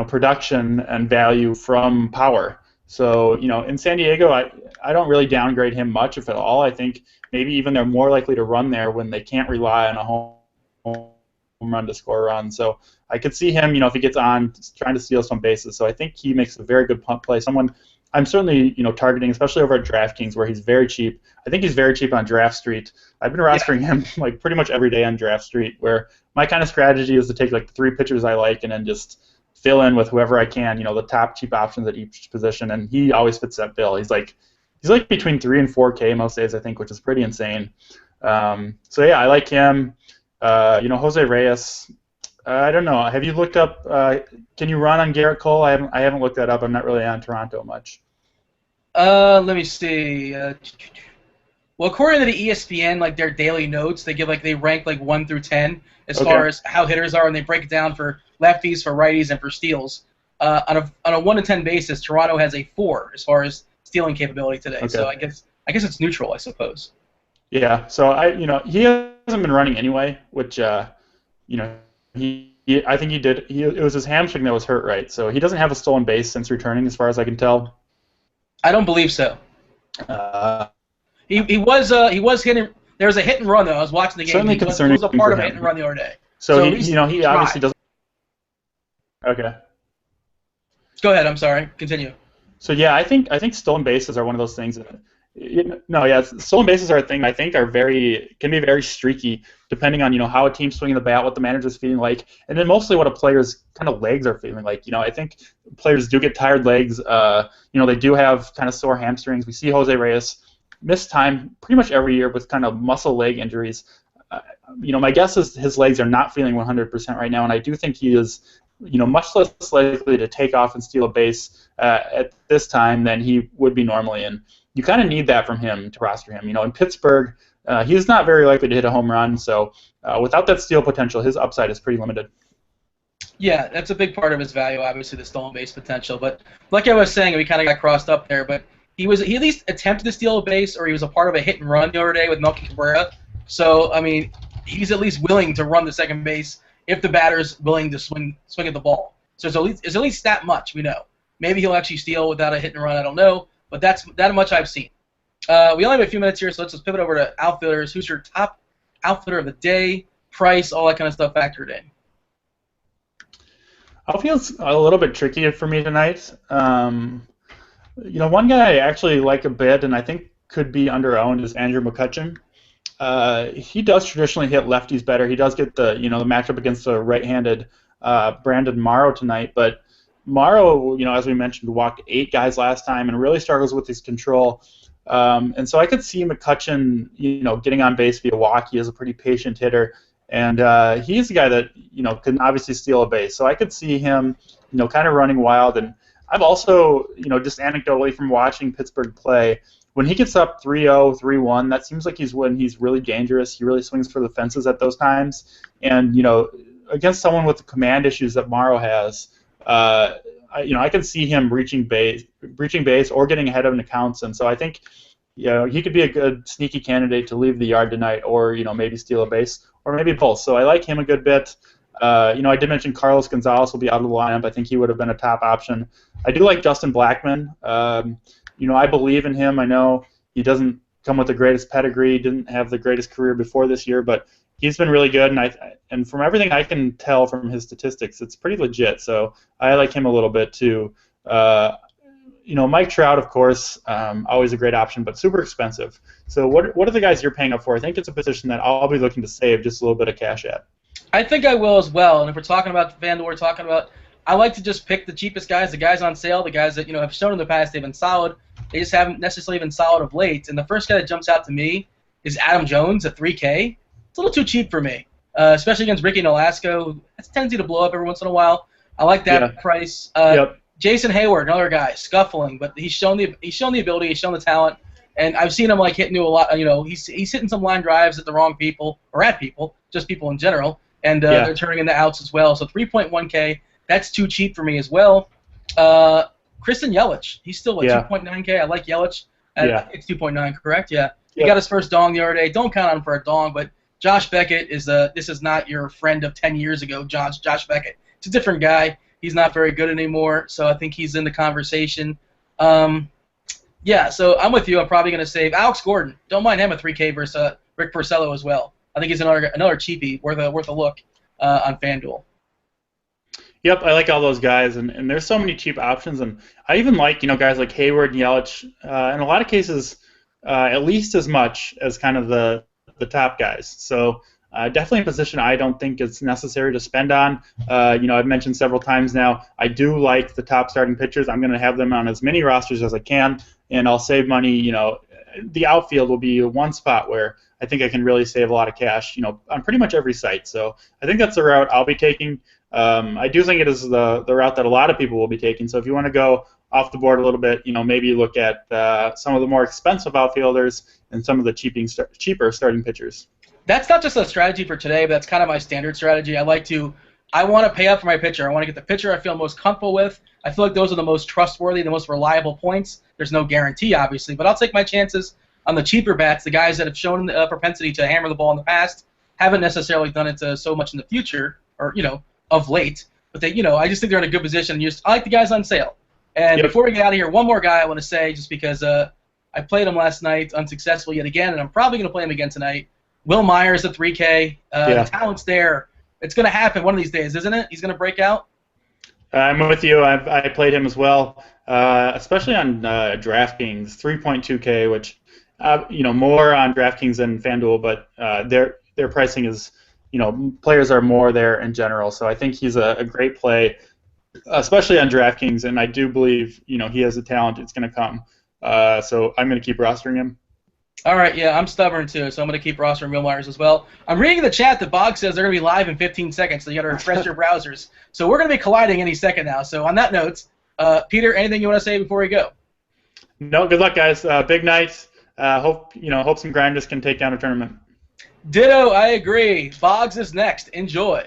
production and value from power. So in San Diego, I don't really downgrade him much, if at all. I think maybe even they're more likely to run there when they can't rely on a home run to score a run. So I could see him, if he gets on, trying to steal some bases. So I think he makes a very good punt play. Someone I'm certainly, targeting, especially over at DraftKings, where he's very cheap. I think he's very cheap on Draft Street. I've been rostering him pretty much every day on Draft Street, where my kind of strategy is to take the 3 pitchers I like and then just fill in with whoever I can, the top cheap options at each position, and he always fits that bill. He's between 3 and 4K most days, I think, which is pretty insane. So yeah, I like him. Jose Reyes. I don't know. Have you looked up? Can you run on Garrett Cole? I haven't looked that up. I'm not really on Toronto much. Let me see. Well, according to the ESPN, their daily notes, they rank 1 through 10 as far as how hitters are, and they break it down for lefties, for righties, and for steals. On a 1 to 10 basis, Toronto has a 4 as far as stealing capability today. Okay. So I guess it's neutral, I suppose. Yeah. So he hasn't been running anyway, which I think he did. It was his hamstring that was hurt, right? So he doesn't have a stolen base since returning, as far as I can tell. I don't believe so. He was hitting. There was a hit and run though. I was watching the game. Certainly concerning. He was a part of a hit and run the other day. So he obviously doesn't. Okay. Go ahead. I'm sorry. Continue. So yeah, I think stolen bases are one of those things that. Stolen bases are a thing I think can be very streaky, depending on how a team's swinging the bat, what the manager's feeling like, and then mostly what a player's kind of legs are feeling like. I think players do get tired legs. They do have kind of sore hamstrings. We see Jose Reyes miss time pretty much every year with kind of muscle leg injuries. My guess is his legs are not feeling 100% right now, and I do think he is much less likely to take off and steal a base at this time than he would be normally. And you kind of need that from him to roster him. In Pittsburgh, he's not very likely to hit a home run, so without that steal potential, his upside is pretty limited. Yeah, that's a big part of his value, obviously, the stolen base potential. But like I was saying, we kind of got crossed up there, but he at least attempted to steal a base, or he was a part of a hit and run the other day with Melky Cabrera. So, he's at least willing to run the second base if the batter's willing to swing at the ball. So it's at least that much, we know. Maybe he'll actually steal without a hit and run, I don't know. But that's that much I've seen. We only have a few minutes here, so let's just pivot over to outfielders. Who's your top outfielder of the day, price, all that kind of stuff factored in? Outfield's a little bit tricky for me tonight. One guy I actually like a bit, and I think could be under-owned is Andrew McCutchen. He does traditionally hit lefties better. He does get the the matchup against a right-handed Brandon Morrow tonight, but Morrow, as we mentioned, walked 8 guys last time and really struggles with his control. And so I could see McCutchen, getting on base via walk. He is a pretty patient hitter, and he's a guy that can obviously steal a base. So I could see him, kind of running wild. And I've also, just anecdotally from watching Pittsburgh play, when he gets up 3-0, 3-1, that seems like when he's really dangerous. He really swings for the fences at those times. And against someone with the command issues that Morrow has, I can see him reaching base or getting ahead of an accounts. And so I think he could be a good sneaky candidate to leave the yard tonight, or maybe steal a base, or maybe both. So I like him a good bit. I did mention Carlos Gonzalez will be out of the lineup. I think he would have been a top option. I do like Justin Blackmon. I believe in him. I know he doesn't come with the greatest pedigree, didn't have the greatest career before this year, but he's been really good, and from everything I can tell from his statistics, it's pretty legit. So I like him a little bit too. Mike Trout, of course, always a great option, but super expensive. So what are the guys you're paying up for? I think it's a position that I'll be looking to save just a little bit of cash at. I think I will as well. And if we're talking about FanDuel, we're talking about, I like to just pick the cheapest guys, the guys on sale, the guys that have shown in the past they've been solid. They just haven't necessarily been solid of late. And the first guy that jumps out to me is Adam Jones at $3K. It's a little too cheap for me, especially against Ricky Nolasco, who has a tendency to blow up every once in a while. I like that price. Jason Hayward, another guy, scuffling, but he's shown the ability, he's shown the talent, and I've seen him hit into a lot. He's hitting some line drives at the wrong people, or at people, just people in general, and they're turning into outs as well. So 3.1K, that's too cheap for me as well. Kristen Yelich, he's still at 2.9K. I like Yelich. It's 2.9, correct? Yeah. He got his first dong the other day. Don't count on him for a dong, but Josh Beckett this is not your friend of 10 years ago, Josh Beckett. It's a different guy. He's not very good anymore, so I think he's in the conversation. So I'm with you. I'm probably going to save Alex Gordon. Don't mind him at 3K versus Rick Porcello as well. I think he's another cheapie worth a look on FanDuel. Yep, I like all those guys, and there's so many cheap options, and I even like guys like Hayward and Yelich, in a lot of cases, at least as much as kind of the top guys. So definitely a position I don't think it's necessary to spend on. I've mentioned several times now, I do like the top starting pitchers. I'm going to have them on as many rosters as I can, and I'll save money. The outfield will be one spot where I think I can really save a lot of cash, on pretty much every site. So I think that's the route I'll be taking. I do think it is the route that a lot of people will be taking. So if you want to go off the board a little bit, maybe look at some of the more expensive outfielders and some of the cheaper starting pitchers. That's not just a strategy for today, but that's kind of my standard strategy. I want to pay up for my pitcher. I want to get the pitcher I feel most comfortable with. I feel like those are the most trustworthy, the most reliable points. There's no guarantee, obviously, but I'll take my chances on the cheaper bats, the guys that have shown a propensity to hammer the ball in the past, haven't necessarily done it so much in the future, or, of late, but they, I just think they're in a good position. I like the guys on sale. And before we get out of here, one more guy I want to say, just because I played him last night unsuccessfully yet again, and I'm probably going to play him again tonight. Will Myers at 3K. The talent's there. It's going to happen one of these days, isn't it? He's going to break out. I'm with you. I played him as well, especially on DraftKings, 3.2K, which more on DraftKings than FanDuel, but their pricing is, players are more there in general. So I think he's a great play, especially on DraftKings, and I do believe he has the talent. It's going to come. So I'm going to keep rostering him. All right, I'm stubborn too, so I'm going to keep rostering Will Myers as well. I'm reading in the chat that Bog says they're going to be live in 15 seconds, so you got to refresh your browsers. So we're going to be colliding any second now. So on that note, Peter, anything you want to say before we go? No, good luck, guys. Big night. Hope some grinders can take down a tournament. Ditto, I agree. Boggs is next. Enjoy.